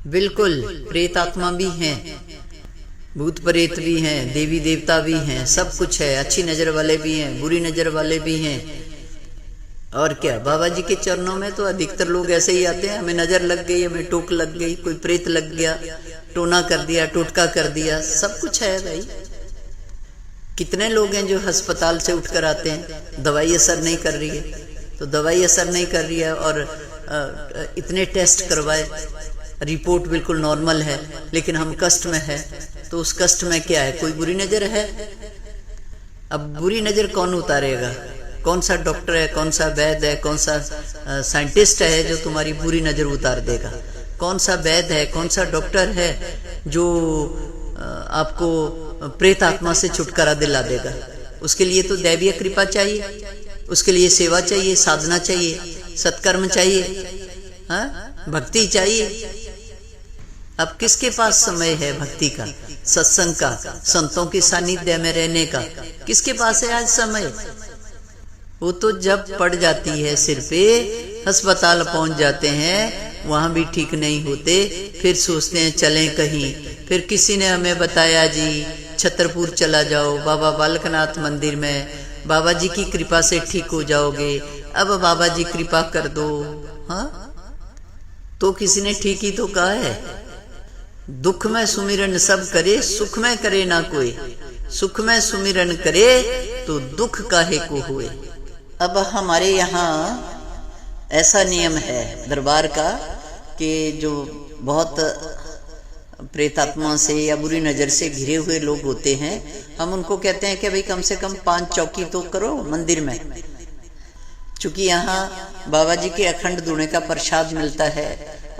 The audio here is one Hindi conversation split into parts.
बिल्कुल, प्रेत आत्मा भी हैं, भूत प्रेत भी हैं, देवी देवता भी हैं, सब कुछ है। अच्छी नज़र वाले भी हैं, बुरी नज़र वाले भी हैं। और क्या, बाबा जी के चरणों में तो अधिकतर लोग ऐसे ही आते हैं, हमें नज़र लग गई, हमें टोक लग गई, कोई प्रेत लग गया, टोना कर दिया, टोटका कर दिया, सब कुछ है भाई। कितने लोग हैं जो अस्पताल से उठकर आते हैं, दवाई असर नहीं कर रही है, तो दवाई असर नहीं कर रही है और इतने टेस्ट करवाए, रिपोर्ट बिल्कुल नॉर्मल है, लेकिन हम कष्ट में है। तो उस कष्ट में क्या है, कोई बुरी नज़र है? अब बुरी नज़र कौन उतारेगा? कौन सा डॉक्टर है, कौन सा वैद्य है, कौन सा साइंटिस्ट है जो तुम्हारी बुरी नज़र उतार देगा? कौन सा वैद्य है, कौन सा डॉक्टर है जो आपको प्रेत आत्मा से छुटकारा दिला देगा? उसके लिए तो दैवीय कृपा चाहिए, उसके लिए सेवा चाहिए, साधना चाहिए, सत्कर्म चाहिए, हाँ, भक्ति चाहिए। अब किसके पास समय है भक्ति का, सत्संग का, संतों के सानिध्य में रहने का? किसके पास है आज समय? वो तो जब पड़ जाती है सिर पे, अस्पताल पहुंच जाते हैं, वहां भी ठीक नहीं होते, फिर सोचते हैं चलें कहीं। फिर किसी ने हमें बताया जी छतरपुर चला जाओ, बाबा बालकनाथ मंदिर में, बाबा जी की कृपा से ठीक हो जाओगे। अब बाबा जी कृपा कर दो, हाँ, तो किसी ने ठीक ही तो कहा है, दुख में सुमिरन सब करे, सुख में करे ना कोई, सुख में सुमिरन करे तो दुख काहे को हुए। अब हमारे यहाँ ऐसा नियम है दरबार का कि जो बहुत प्रेतात्मा से या बुरी नज़र से घिरे हुए लोग होते हैं, हम उनको कहते हैं कि भाई कम से कम 5 चौकी तो करो मंदिर में। चूँकि यहाँ बाबा जी के अखंड धुने का प्रसाद मिलता है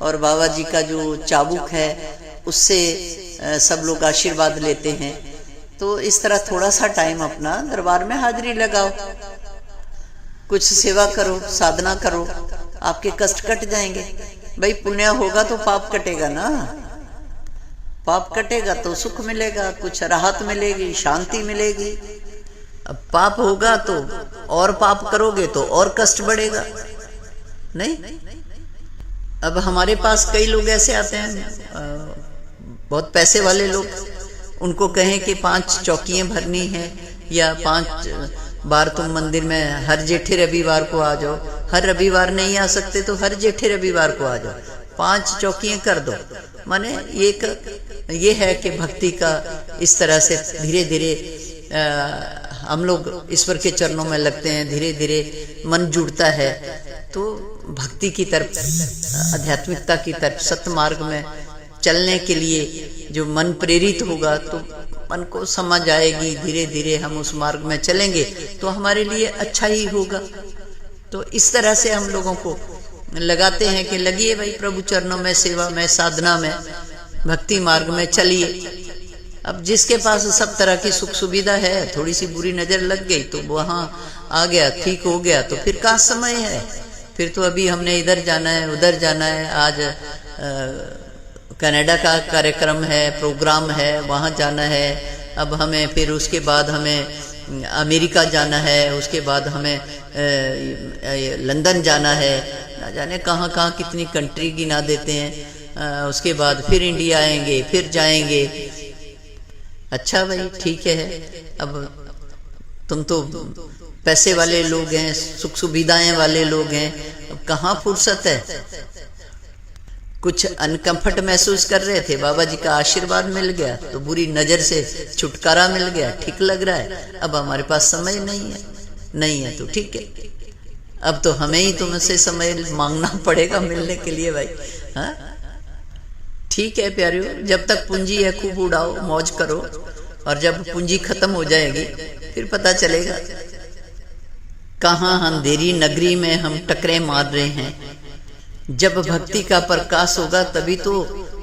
और बाबा जी का जो चाबुक है उससे सब लोग आशीर्वाद लेते हैं। तो इस तरह थोड़ा सा टाइम अपना दरबार में हाजिरी लगाओ, कुछ सेवा करो, साधना करो, आपके कष्ट कट जाएंगे। भाई पुण्य होगा तो पाप कटेगा ना, पाप कटेगा तो सुख मिलेगा, कुछ राहत मिलेगी, शांति मिलेगी। अब पाप होगा तो और पाप करोगे तो और कष्ट बढ़ेगा, नहीं? अब हमारे पास कई लोग ऐसे आते हैं, बहुत पैसे वाले लोग, उनको कहें कि 5 चौकियां भरनी है या 5 बार तुम मंदिर में हर जेठे रविवार को आ जाओ। हर रविवार नहीं आ सकते तो हर जेठे रविवार को आ जाओ, 5 चौकियां कर दो। माने ये है कि भक्ति का इस तरह से धीरे धीरे हम लोग ईश्वर के चरणों में लगते हैं, धीरे धीरे मन जुड़ता है, तो भक्ति की तरफ, आध्यात्मिकता की तरफ, सत्य मार्ग में चलने के लिए जो मन प्रेरित होगा तो मन को समझ आएगी, धीरे धीरे हम उस मार्ग में चलेंगे तो हमारे लिए अच्छा ही होगा। तो इस तरह से हम लोगों को लगाते हैं कि लगिए भाई प्रभु चरणों में, सेवा में, साधना में, भक्ति मार्ग में चलिए। अब जिसके पास सब तरह की सुख सुविधा है, थोड़ी सी बुरी नज़र लग गई तो वहाँ आ गया, ठीक हो गया, तो फिर कहाँ समय है? फिर तो अभी हमने इधर जाना है, उधर जाना है, आज कनाडा का कार्यक्रम है, प्रोग्राम है, वहाँ जाना है। अब हमें फिर उसके बाद हमें अमेरिका जाना है, उसके बाद हमें लंदन जाना है, ना जाने कहाँ कहाँ कितनी कंट्री गिना देते हैं। उसके बाद फिर इंडिया आएंगे, फिर जाएंगे। अच्छा भाई ठीक है, अब तुम तो पैसे वाले लोग हैं, सुख सुविधाएं वाले लोग हैं, अब कहाँ फुर्सत है? कुछ अनकंफर्ट महसूस कर रहे थे, बाबा जी का आशीर्वाद मिल गया तो बुरी नज़र से छुटकारा मिल गया, ठीक लग रहा है। अब हमारे पास समय नहीं है तो ठीक है, अब तो हमें ही तुमसे समय मांगना पड़ेगा मिलने के लिए भाई, हाँ ठीक है प्यारियों, जब तक पूंजी है खूब उड़ाओ, मौज करो, और जब पूंजी खत्म हो जाएगी फिर पता चलेगा कहाँ अंधेरी नगरी में हम टकरे मार रहे हैं। जब भक्ति का प्रकाश होगा तभी तो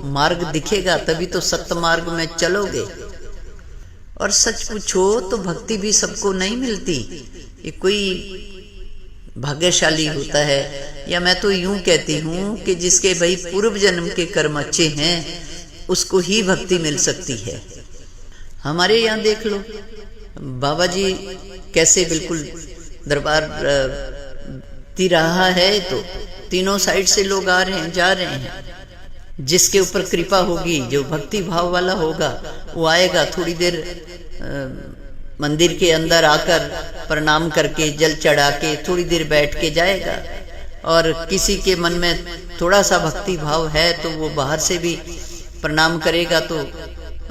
मार्ग दिखेगा, तभी तो सत्य मार्ग में चलोगे। और सच पूछो तो भक्ति भी सबको नहीं मिलती, ये कोई भाग्यशाली होता है, या मैं तो यूं कहती हूँ कि जिसके भाई पूर्व जन्म के कर्म अच्छे हैं उसको ही भक्ति मिल सकती है। हमारे यहाँ देख लो बाबा जी कैसे बिल्कुल दरबार तिराहा है तो तीनों साइड से लोग आ रहे हैं, जा रहे हैं, जिसके ऊपर कृपा होगी, जो भक्ति भाव वाला होगा, वो आएगा, थोड़ी देर मंदिर के अंदर आकर प्रणाम करके जल चढ़ा के थोड़ी देर बैठ के जाएगा। और किसी के मन में थोड़ा सा भक्ति भाव है तो वो बाहर से भी प्रणाम करेगा, तो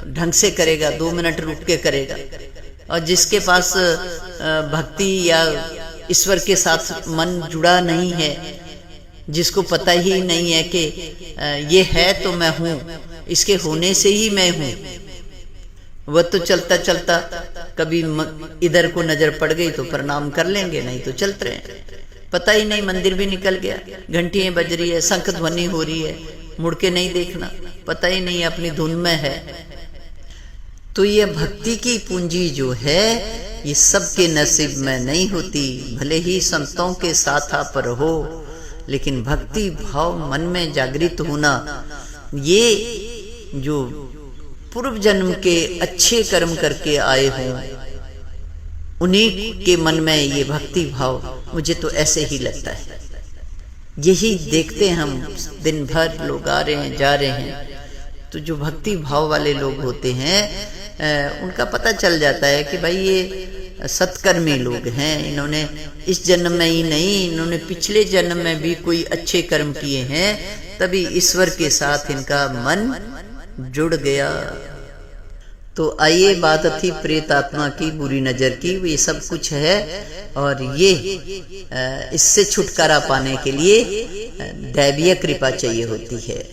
ढंग से करेगा, 2 मिनट रुक के करेगा। और जिसके पास भक्ति या ईश्वर के साथ मन जुड़ा नहीं है, जिसको पता ही नहीं है कि ये है तो मैं हूँ, इसके होने से ही मैं हूँ, वह तो चलता चलता कभी इधर को नजर पड़ गई तो प्रणाम कर लेंगे, नहीं तो चलते रहे। पता ही नहीं, मंदिर भी निकल गया, घंटियां बज रही है, शंख ध्वनि हो रही है, मुड़ के नहीं देखना, पता ही नहीं अपनी धुन में है। तो ये भक्ति की पूंजी जो है, ये सबके नसीब में नहीं होती। भले ही संतों के साथ आप रहो, लेकिन भक्ति भाव मन में जागृत होना, ये जो पूर्व जन्म के अच्छे कर्म करके आए हों, उन्हीं के मन में ये भक्ति भाव, मुझे तो ऐसे ही लगता है। यही देखते हम, दिन भर लोग आ रहे हैं जा रहे हैं, तो जो भक्ति भाव वाले लोग होते हैं उनका पता चल जाता है कि भाई ये सत्कर्मी लोग हैं, इन्होंने इस जन्म में ही नहीं, इन्होंने पिछले जन्म में भी कोई अच्छे कर्म किए हैं, तभी ईश्वर के साथ इनका मन जुड़ गया। तो आइए, बात थी प्रेत आत्मा की, बुरी नजर की, ये सब कुछ है। और ये इससे छुटकारा पाने के लिए दैवीय कृपा चाहिए होती है।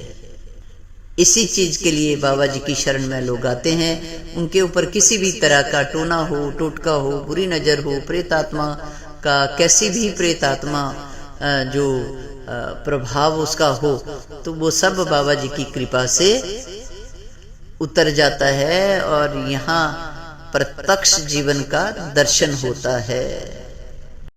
इसी चीज के लिए बाबा जी की शरण में लोग आते हैं। उनके ऊपर किसी भी तरह का टोना हो, टोटका हो, बुरी नजर हो, प्रेत आत्मा का, कैसी भी प्रेत आत्मा जो प्रभाव उसका हो, तो वो सब बाबा जी की कृपा से उतर जाता है और यहाँ प्रत्यक्ष जीवन का दर्शन होता है।